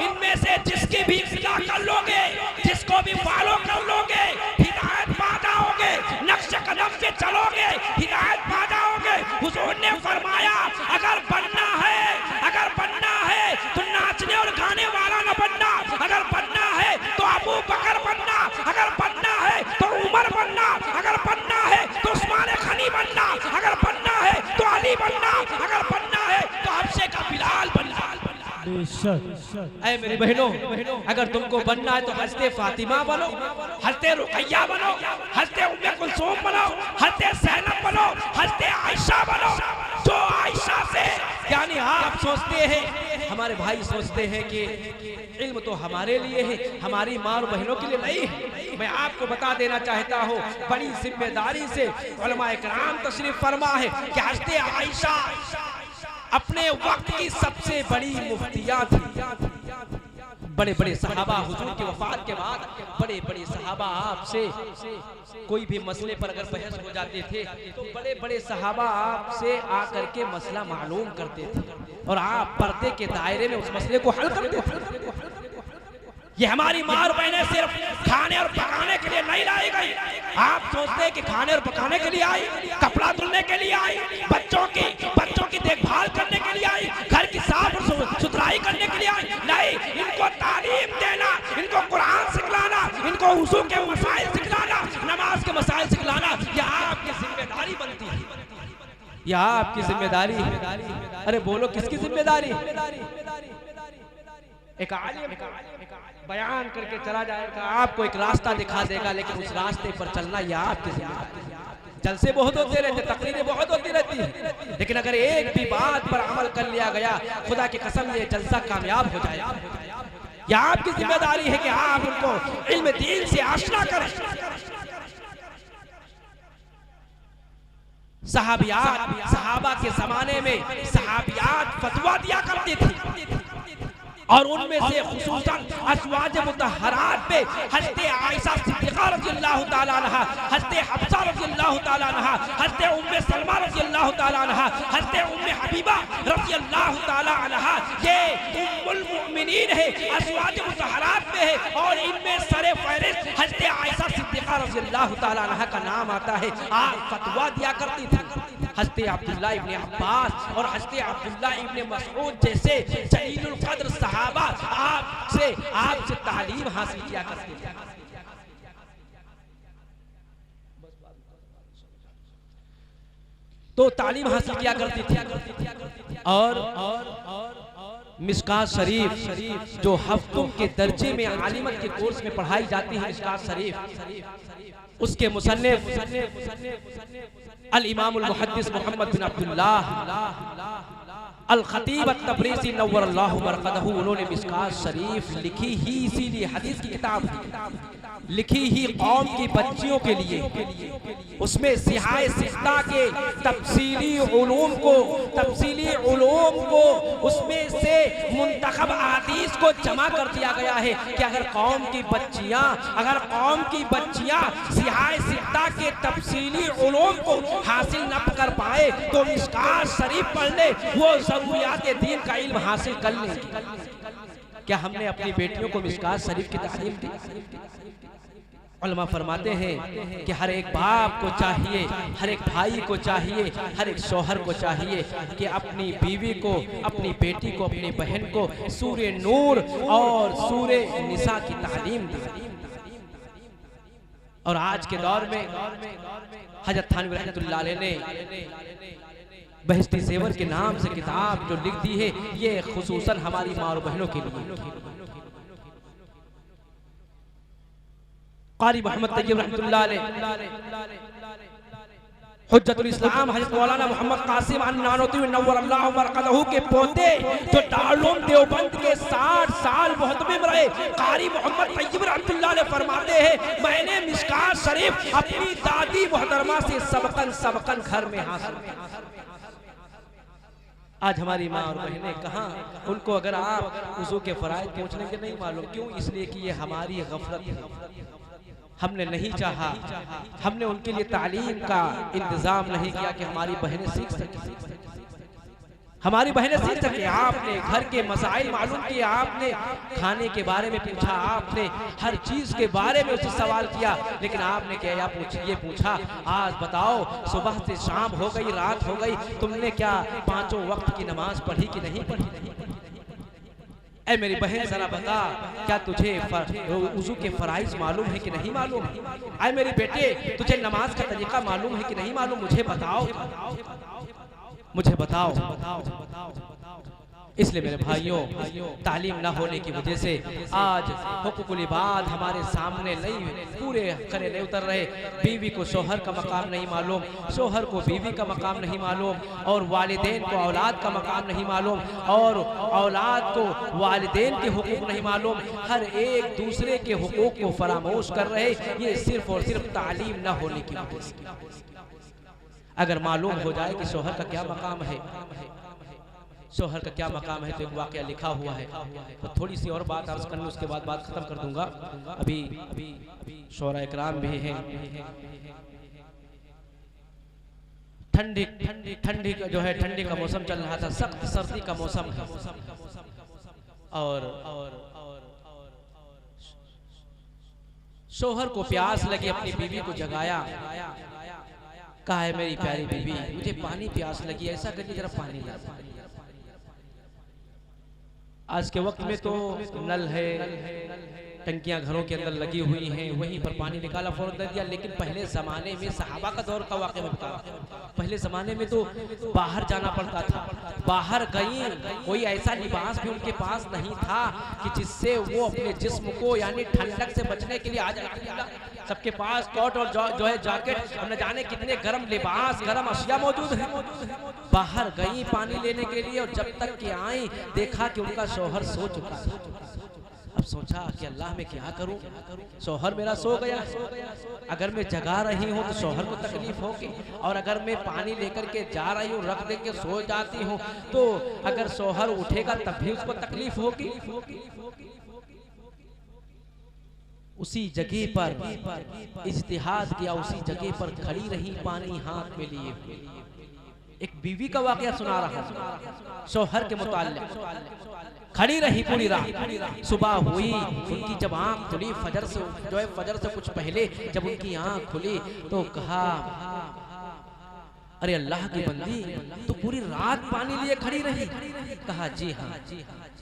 इनमें से जिसकी भी इत्तिबा कर लोगे, जिसको भी फॉलो कर लोगे, हिदायत पा जाओगे, नक्शे कदम पे चलोगे, हिदायत पा जाओगे। हुजूर ने फरमाया अगर बनना है तो नाचने और गाने वाला न बनना, अगर बनना है तो अबू बकर बनना, अगर बनना है तो उमर बनना, अगर बनना है तो उस्मान गनी बनना, अगर बनना है तो अली बनना, अगर बनना है तो हफ्से का बिलाल बनना। ऐ मेरी बहनों, अगर तुमको बनना है तो हज़रत फातिमा बनो, हज़रत रुकैया बनो, हज़रत उम्मे कुलसूम बनो, हज़रत ज़ैनब बनो, हज़रत आयशा बनो। जो आयशा से यानी आप सोचते हैं, हमारे भाई सोचते हैं कि इल्म तो हमारे लिए है, हमारी माँ और बहनों के लिए नहीं है। मैं आपको बता देना चाहता हूँ बड़ी जिम्मेदारी से उलमाए किराम तशरीफ फरमा है कि हज़रत आयशा अपने वक्त की सबसे बड़ी मुफ्तिया थी। बड़े बड़े सहाबा हुजूर की वफात के बाद बड़े बड़े सहाबा आपसे कोई भी मसले पर अगर बहस हो जाते थे तो बड़े बड़े सहाबा आपसे आकर के मसला मालूम करते थे और आप पर्दे के दायरे में उस मसले को हल करते थे। ये हमारी माँ और बहनें सिर्फ खाने और पकाने के लिए नहीं लाई गई। आप सोचते हैं कि खाने और पकाने के लिए आई, कपड़ा धुलने के लिए आई, बच्चों की देखभाल करने के लिए आई, घर की साफ सुथराई करने के लिए आई। नहीं, इनको तालीम देना, इनको कुरान सिखलाना, इनको वुज़ू के मसाइल सिखलाना, नमाज के मसाइल सिखलाना, यह आपकी जिम्मेदारी बनती है, यह आपकी जिम्मेदारी है। अरे बोलो किसकी जिम्मेदारी? एक आलिम बयान करके चला जाएगा, आपको एक रास्ता दिखा देगा, लेकिन उस रास्ते पर चलना यह आपकी जिम्मेदारी है। जलसे बहुत होते रहते, तकरीरें बहुत होती रहती है, लेकिन अगर एक भी बात पर अमल कर लिया गया, खुदा की कसम ये जलसा कामयाब हो जाएगा। यह आपकी जिम्मेदारी है कि आप उनको इल्म दीन से आशना करें। सहाबा के जमाने में सहाबियात फतवा दिया करती थी और उनमें से खुसूसन अज़वाज मुतहहरात पे हज़रत आयशा सिद्दीक़ा रज़ियल्लाहु ताला अन्हा, हज़रत हफ्सा रज़ियल्लाहु ताला अन्हा, हज़रत उम्मे सलमा रज़ियल्लाहु ताला अन्हा, हज़रत उम्मे हबीबा रज़ियल्लाहु ताला अन्हा, ये उम्मुल मुमिनीन है, अज़वाज मुतहहरात में है और इनमें सरे फ़हरिस्त हज़रत आयशा सिद्दीक़ा रज़ियल्लाहु ताला अन्हा का नाम आता है। आप फतवा दिया करती थी। हज़रत अब्दुल्लाह इब्ने अब्बास और हज़रत अब्दुल्लाह इब्ने मसऊद जैसे जलीलुल क़द्र सहाबा आपसे तालीम हासिल किया करते थे। तो तालीम हासिल किया करती थी और मिशकात शरीफ जो हफ्तों के दर्जे में आलिमत के कोर्स में पढ़ाई जाती है, मिशकात शरीफ, उसके मुसन्निफ अल इमाम अल मुहद्दिस मोहम्मद बिन अब्दुल्लाह अल खतीब अत-तबरीज़ी नव्वरल्लाहु मरक़दहू, उन्होंने मिशकात शरीफ लिखी ही इसीलिए, हदीस की किताब लिखी ही कौम की बच्चियों के लिए। उसमें सिहाए सित्ता के तफसीली उलूम को उसमें से मुंतखब अहादीस को जमा कर दिया गया है कि अगर कौम की बच्चियां सिहाए सित्ता के तफसीली उलूम को हासिल न कर पाए तो मिशकात शरीफ पढ़ ले, वो ज़रूरियात दीन का इल्म हासिल कर लेंगे। क्या हमने अपनी बेटियों को मिशकात शरीफ की तालीम दी? उलमा फरमाते हैं कि हर एक बाप को चाहिए, हर एक भाई को चाहिए, हर एक शौहर को चाहिए कि अपनी बीवी को, अपनी बेटी को, अपनी बहन को सूरे नूर और सूरे निसा की तालीम दी। और आज के दौर में हज़रत थानवी रहमतुल्लाह अलैह ने बहिश्ती ज़ेवर के नाम से किताब जो लिख दी है, ये खुसूसन हमारी माँ और बहनों के लिए। क़ारी मोहम्मद तैयब रहमतुल्लाह अलैह हुज्जतुल इस्लाम हज़रत मौलाना मोहम्मद कासिम अन्नानोती नव्वरल्लाहु बरकतहू के पोते जो दारुल देवबंद के 60 साल मुहतमिम रहे, कारी मोहम्मद तैयब रहमतुल्लाह अलैह फरमाते हैं, मैंने मिशकात शरीफ अपनी दादी मोहतरमा से सबकन घर में हासिल। आज हमारी माँ और बहनें कहाँ, उनको अगर आप वुज़ू के फराइज़ पूछने के नहीं मालूम। क्यों? इसलिए कि ये हमारी गफलत है, हमने नहीं चाहा, हमने उनके लिए तालीम का इंतजाम नहीं किया कि हमारी बहनें सीख सकें, हमारी बहनें सीख सके। आपने घर के मसाइल मालूम किए, आपने खाने के बारे में पूछा, आपने हर चीज के बारे में उससे सवाल किया, लेकिन आपने क्या ये पूछा, आज बताओ सुबह से शाम हो गई, रात हो गई, तुमने क्या 5 वक्त की नमाज पढ़ी कि नहीं पढ़ी? ऐ मेरी बहन जरा बता, क्या तुझे वुज़ू के फराइज़ मालूम है कि नहीं मालूम? ऐ मेरे बेटे, तुझे नमाज का तरीका मालूम है कि नहीं मालूम? मुझे बताओ, मुझे बताओ। इसलिए मेरे भाइयों, तालीम ना होने की वजह से आज हुकूकुल इबाद हमारे सामने नहीं पूरे खरे नहीं उतर रहे। बीवी को शोहर का मकाम नहीं मालूम, शोहर को बीवी का मकाम नहीं मालूम, और वालिदैन को औलाद का मकाम नहीं मालूम, और औलाद को वालिदैन के हुकूक नहीं मालूम। हर एक दूसरे के हुकूक को फरामोश कर रहे, ये सिर्फ और सिर्फ तालीम ना होने की वजह से। अगर मालूम हो जाए कि शोहर का क्या मकाम है, शोहर का क्या मकाम है, तो एक वाक़या लिखा हुआ है। तो थोड़ी सी और बात अर्ज़ करनी, उसके बाद बात ख़त्म कर दूंगा। अभी शोरा इकराम भी हैं, ठंडी का जो है, ठंडी का मौसम चल रहा था, सख्त सर्दी का मौसम है, और शोहर को प्यास लगी, अपनी बीवी को जगाया, कहा है मेरी प्यारी बीवी, मुझे पानी प्यास लगी, ऐसा करिए जरा पानी ला। आज के वक्त में तो नल है, टंकियां घरों के अंदर लगी हुई हैं, वहीं पर पानी निकाला, फौरन दे दिया। लेकिन पहले ज़माने में सहाबा का दौर का वाक़या बता, पहले ज़माने में तो बाहर जाना पड़ता था, बाहर गई, कोई ऐसा लिबास भी उनके पास नहीं था कि जिससे वो अपने जिस्म को यानी ठंडक से बचने के लिए आ जाए। सबके पास कोट और जो है जैकेट, हम न जाने कितने गर्म लिबास, गर्म अशिया मौजूद है। बाहर गई पानी लेने के लिए, और जब तक कि आई देखा कि उनका शौहर सो चुका है। अब सोचा कि अल्लाह मैं क्या करूं, शौहर मेरा सो गया, अगर मैं जगा रही हूं तो शौहर को तकलीफ होगी, और अगर मैं पानी लेकर के जा रही हूं, रख दे के सो जाती हूं, तो अगर शौहर उठेगा तब भी उसको तकलीफ होगी। उसी जगह पर इज्तिहाद किया, उसी जगह पर खड़ी रही, पानी हाथ में लिए। एक बीवी का वाकया सुना रहा हूं, शौहर के मुताल्लिक। खड़ी रही पूरी रात, सुबह हुई, उनकी जब आंख खुली, फजर से जो है फजर से कुछ पहले जब उनकी आंख खुली तो कहा, अरे अल्लाह की बंदी, तो पूरी रात पानी लिए खड़ी रही? कहा जी हाँ।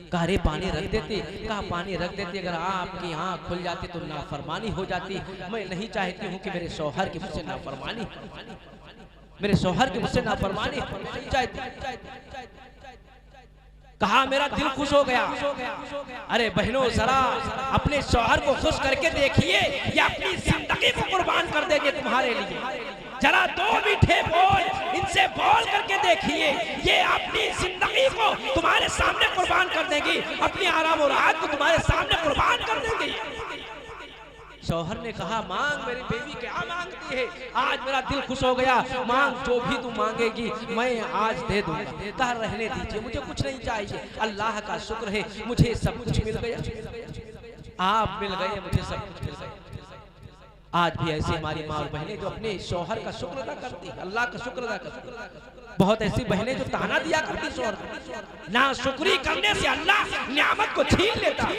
कहा अरे पानी रख देती? कहा पानी रख देती, अगर आपकी आंख खुल जाती तो नाफरमानी हो जाती। मैं नहीं चाहती हूँ कि मेरे शौहर की मुझसे नाफरमानी, मेरे शौहर की मुझसे नाफरमानी नहीं चाहती। कहा मेरा दिल खुश हो गया। अरे बहनों, जरा अपने शौहर को खुश करके देखिए, या अपनी जिंदगी को कुर्बान कर देंगे तुम्हारे लिए। जरा 2 मीठे बोल इनसे बोल करके देखिए, ये अपनी जिंदगी को तुम्हारे सामने कुर्बान कर देंगी, अपनी आराम और राहत को तुम्हारे सामने कुर्बान कर देंगी। शौहर ने कहा मांग मेरी बीवी, क्या मांगती है? आज मेरा दिल खुश हो गया, मांग जो भी तू मांगेगी मैं आज दे दूंगा। कहा रहने दीजिए, मुझे कुछ नहीं चाहिए, अल्लाह का शुक्र है मुझे सब कुछ मिल गया, आप मिल गए, मुझे सब कुछ मिल गया। आज भी ऐसी हमारी माँ और बहनें जो अपने शौहर का शुक्र अदा करती है, अल्लाह का शुक्र अदा करती। बहुत ऐसी बहनें जो ताना दिया करती शौहर को, ना शुक्री करने से अल्लाह नियामत को छीन लेता।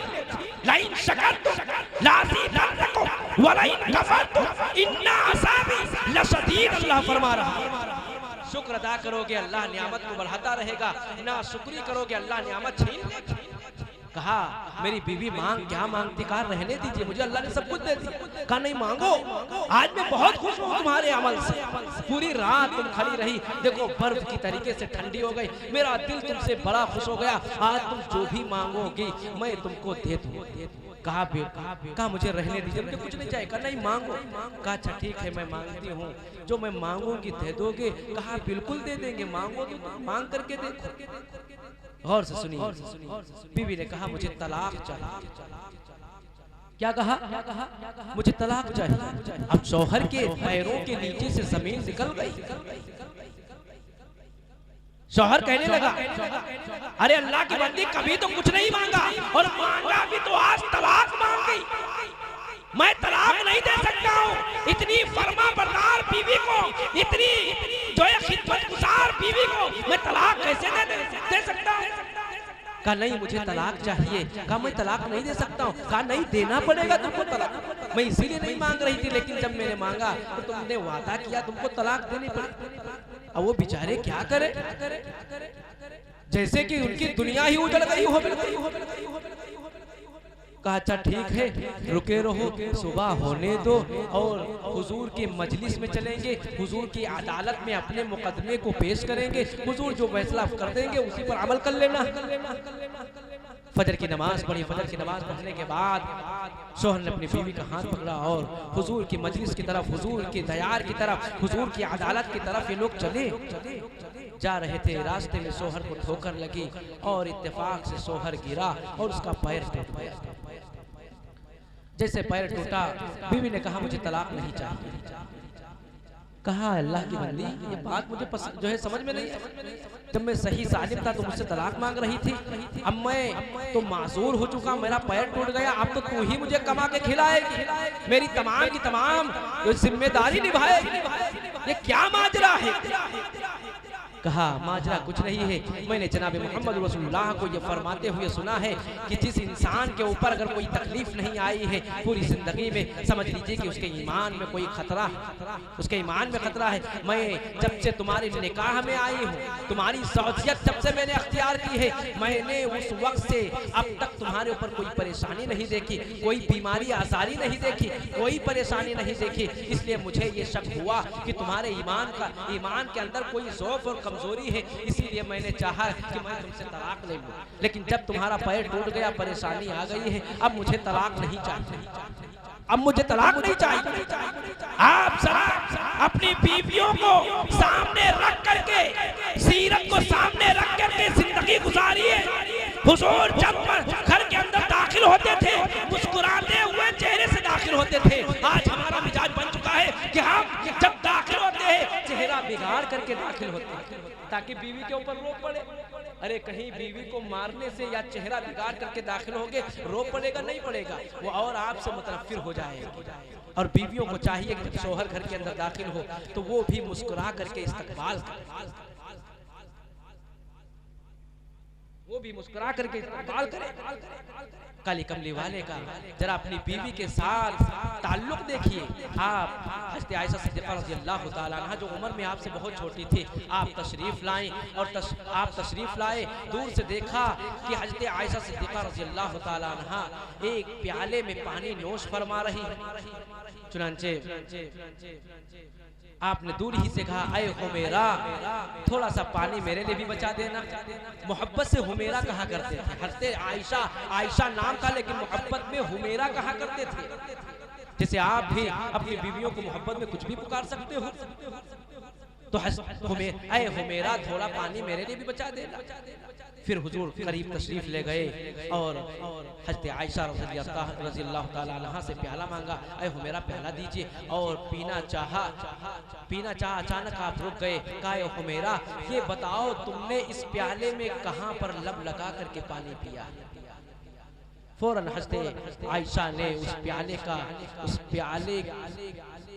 लाइन शकरतुम लाज़ीदन्नकुम वलाइन कफरतुम इन्ना अज़ाबी लशदीद, अल्लाह फरमा रहा। शुक्र अदा करोगे अल्लाह नियामत को बढ़ाता रहेगा, ना शुक्री करोगे अल्लाह नियामत छीन लेगा। कहा मेरी बीवी मांग, क्या मांगती? कहा रहने दीजिए, मुझे अल्लाह ने सब कुछ दे दिया। कहा नहीं मांगो, आज मैं बहुत खुश हूँ तुम्हारे अमल से। पूरी रात तुम खड़ी रही, देखो बर्फ की तरीके से ठंडी हो गई, मेरा दिल तुमसे बड़ा खुश हो गया। आज तुम जो भी मांगोगी मैं तुमको दे दूँ। कहा मुझे रहने दीजिए, मुझे कुछ नहीं चाहिए। कहा नहीं मांगो। कहा अच्छा ठीक है मैं मांगती हूँ, जो मैं मांगूंगी दे दोगे? कहा बिल्कुल दे देंगे, मांगो तो मांग करके देखो। गौर से सुनिए, बीवी ने कहा मुझे तलाक चाहिए। क्या कहा? मुझे तलाक चाहिए। अब शौहर के पैरों के नीचे से जमीन निकल गई। शौहर कहने लगा अरे अल्लाह की बंदी, कभी तो कुछ नहीं मांगा और मांगा भी तो आज तलाक मांग गई। मैं तलाक नहीं दे सकता हूँ। इतनी फर्मा बरदार बीवी को, इतनी जो है खिदमतगुजार बीवी को मैं तलाक कैसे दे सकता हूँ? कहा नहीं मुझे तलाक चाहिए। कहा मैं तलाक नहीं दे सकता हूँ। कहा नहीं देना पड़ेगा तुमको तलाक। मैं इसीलिए नहीं मांग रही थी, लेकिन जब मैंने मांगा तो तुमने वादा किया तुमको तलाक देनी पड़ेगी। अब वो बेचारे क्या करे, जैसे कि उनकी दुनिया ही उजड़ गई हो। कहा अच्छा ठीक है रुके रहो, सुबह होने दो और हुजूर की मजलिस में चलेंगे, हुजूर की अदालत में अपने मुकदमे को पेश करेंगे, हुजूर जो फैसला कर देंगे उसी पर अमल कर लेना। फजर की नमाज पढ़ी। फजर की नमाज पढ़ने के बाद शौहर ने अपनी बीवी का हाथ पकड़ा और हुजूर की मजलिस की तरफ, हुजूर की दयार की तरफ, हुजूर की अदालत की तरफ ये लोग चले जा रहे थे। रास्ते में शौहर को ठोकर लगी और इत्तेफाक से शौहर गिरा और उसका पैर टूट गया। जैसे पैर टूटा, बीवी ने कहा मुझे तलाक नहीं चाहिए। कहा अल्लाह की बंदी, ये बात मुझे जो है समझ में नहीं। जब मैं सही सालिम था तो मुझसे तलाक मांग रही थी, अब मैं तो माजूर हो चुका, मेरा पैर टूट गया, अब तो तू ही मुझे कमा के खिलाएगी, मेरी तमाम की तमाम जिम्मेदारी निभाएगी। ये क्या माजरा है? कहा माजरा कुछ नहीं है, मैंने जनाब मोहम्मद रसूलुल्लाह को ये फरमाते हुए सुना है कि जिस इंसान के ऊपर अगर कोई तकलीफ नहीं आई है पूरी जिंदगी में, समझ लीजिए कि उसके ईमान में कोई खतरा है, उसके ईमान में खतरा है। मैं जब से तुम्हारे निकाह में आई हूँ, तुम्हारी सौजियत जब से मैंने अख्तियार की है, मैंने उस वक्त से अब तक तुम्हारे ऊपर कोई परेशानी नहीं देखी, कोई बीमारी आसारी नहीं देखी, कोई परेशानी नहीं देखी। इसलिए मुझे ये शक हुआ कि तुम्हारे ईमान के अंदर कोई ज़ौफ़ और कमजोरी है, इसीलिए मैंने चाहा कि मैं तुमसे तलाक ले लूं। लेकिन जब तुम्हारा पैर टूट गया, परेशानी आ गई है, अब मुझे तलाक नहीं चाहिए, अब मुझे तलाक नहीं चाहिए। आप जरा अपनी बीवियों को सामने रख करके, सीरत को सामने रख करके जिंदगी गुजारिए। हुजूर जब घर के अंदर दाखिल होते थे, मुस्कुराते हुए चेहरे से दाखिल होते थे। आज हमारा मिजाज बन चुका है कि हम जब दाखिल होते हैं चेहरा बिगाड़ करके दाखिल होते हैं ताकि बीवी के ऊपर रोक पड़े। अरे कहीं बीवी को मारने से या चेहरा बिगाड़ करके दाखिल होगे, रोक पड़ेगा नहीं पड़ेगा, वो और आपसे मुतनफ्फिर हो जाएगा। और बीवियों को चाहिए कि जब शौहर घर के अंदर दाखिल हो तो वो भी मुस्कुरा करके इस्तकबाल करे, वो भी मुस्कुरा करके इस्तकबाल करे। काली कमली वाले का जरा अपनी बीवी के साथ ताल्लुक देखिए। आप हज़रत आयशा सिद्दीक़ा रज़ियल्लाहु ताला अन्हा जो उम्र में आपसे बहुत छोटी थी, आप तशरीफ़ लाएं और आप तशरीफ़ लाए, दूर से देखा कि हज़रत आयशा सिद्दीक़ा रज़ियल्लाहु ताला अन्हा एक प्याले में पानी नोश फरमा रही। चुनांचे आपने दूर ही से कहा ऐ हुमेरा, थोड़ा सा पानी मेरे लिए भी बचा देना। मोहब्बत से हुमेरा कहा करते थे। हज़रत आयशा नाम था लेकिन मोहब्बत में हुमेरा कहा करते थे। जैसे आप भी अपनी बीवियों को मोहब्बत में कुछ भी पुकार सकते हो, तो ऐ हुमेरा थोड़ा पानी मेरे लिए भी बचा देना। फिर हुजूर करीब तशरीफ ले गए और हज़रत आयशा रज़ियल्लाहु ताला अन्हा से प्याला मांगा, ऐ हुमेरा प्याला दीजिए, और पीना चाहा। अचानक आप रुक गए। कहा ऐ हुमेरा ये बताओ तुमने इस प्याले में कहाँ पर लब लगा करके पानी पिया? फौरन हज़रत आयशा ने उस प्याले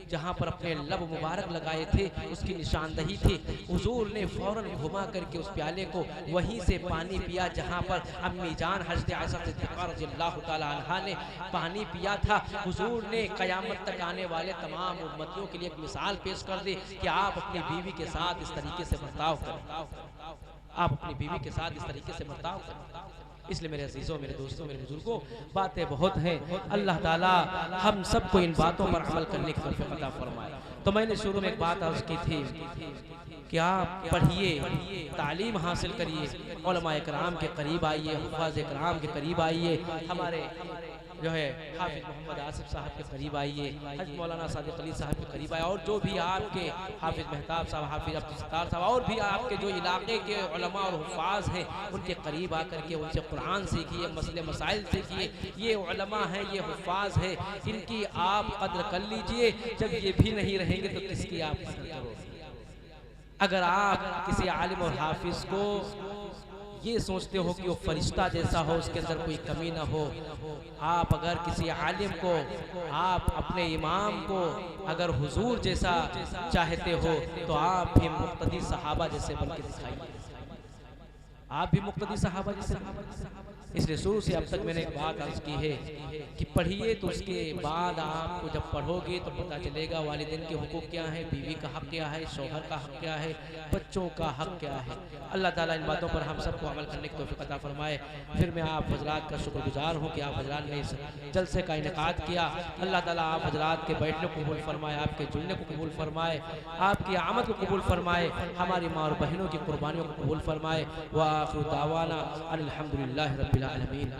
जहाँ पर अपने लब मुबारक लगाए थे उसकी निशानदही थी, हुजूर ने फौरन घुमा करके उस प्याले को वहीं से पानी पिया जहाँ पर अम्मी जान हज़रत आयशा सिद्दीक़ा रज़ियल्लाहु ताला अन्हा ने पानी पिया था। हुजूर ने क़यामत तक आने वाले तमाम उम्मतियों के लिए एक मिसाल पेश कर दी कि आप अपनी बीवी के साथ इस तरीके से बर्ताव करें, आप अपनी बीवी के साथ इस तरीके से बर्ताव करें। इसलिए मेरे अजीजों, मेरे दोस्तों, मेरे बुजुर्गों, बातें बहुत हैं। अल्लाह ताला हम सबको इन बातों पर अमल करने की तौफीक अता फरमाए। तो मैंने शुरू में एक बात अर्ज की थी कि आप पढ़िए, तालीम हासिल करिए, उलमा इकराम के करीब आइए, हुफ़ाज़ इकराम के करीब आइए। हमारे जो है हाफिज मोहम्मद आसिफ साहब के करीब आइए, हज मौलाना सादिक अली साहब के करीब आइए, और जो भी आपके हाफिज मेहताब साहब, हाफिज अब्दुल सत्तार साहब, और भी आपके जो इलाके के उलमा और हुफ़ाज़ हैं उनके करीब आकर के उनसे कुरान सीखिए, मसले मसाइल सीखिए। ये उलमा हैं, ये हुफ़ाज़ हैं, इनकी आप कद्र कर लीजिए। जब ये भी नहीं रहेंगे तो किसकी आप कद्र करोगे? अगर आप किसी आलिम और हाफिज को ये सोचते हो कि वो फरिश्ता जैसा हो, उसके अंदर कोई कमी ना हो, आप अगर किसी आलिम को, आप अपने इमाम को अगर हुजूर जैसा चाहते हो तो आप भी मुक्तदी सहाबा जैसे बन के दिखाइए, आप भी मुक्तदी सहाबा जैसे। इसलिए शुरू से अब तक मैंने एक बात अर्ज की है कि पढ़िए, तो उसके बाद आपको जब पढ़ोगे तो पता चलेगा वालिदैन के हुकूक क्या है, बीवी का हक़ क्या है, शौहर का हक़ क्या है, बच्चों का हक़ क्या है। अल्लाह ताला इन बातों पर हम सबको अमल करने की तौफ़ीक़ अता फरमाए। फिर मैं आप हज़रात का शुक्रगुज़ार हूँ कि आप हज़रात ने इस जलसे का इनेकाद किया। अल्लाह ताला आप हज़रात के बैठने को कबूल फरमाए, आपके जुड़ने को कबूल फरमाए, आपकी आमद को कबूल फरमाए, हमारी माँ और बहनों की कुर्बानियों को कबूल फरमाए। व आखिर दावाना अनिल हम्दुलिल्लाहि रब्बिल आलमीन।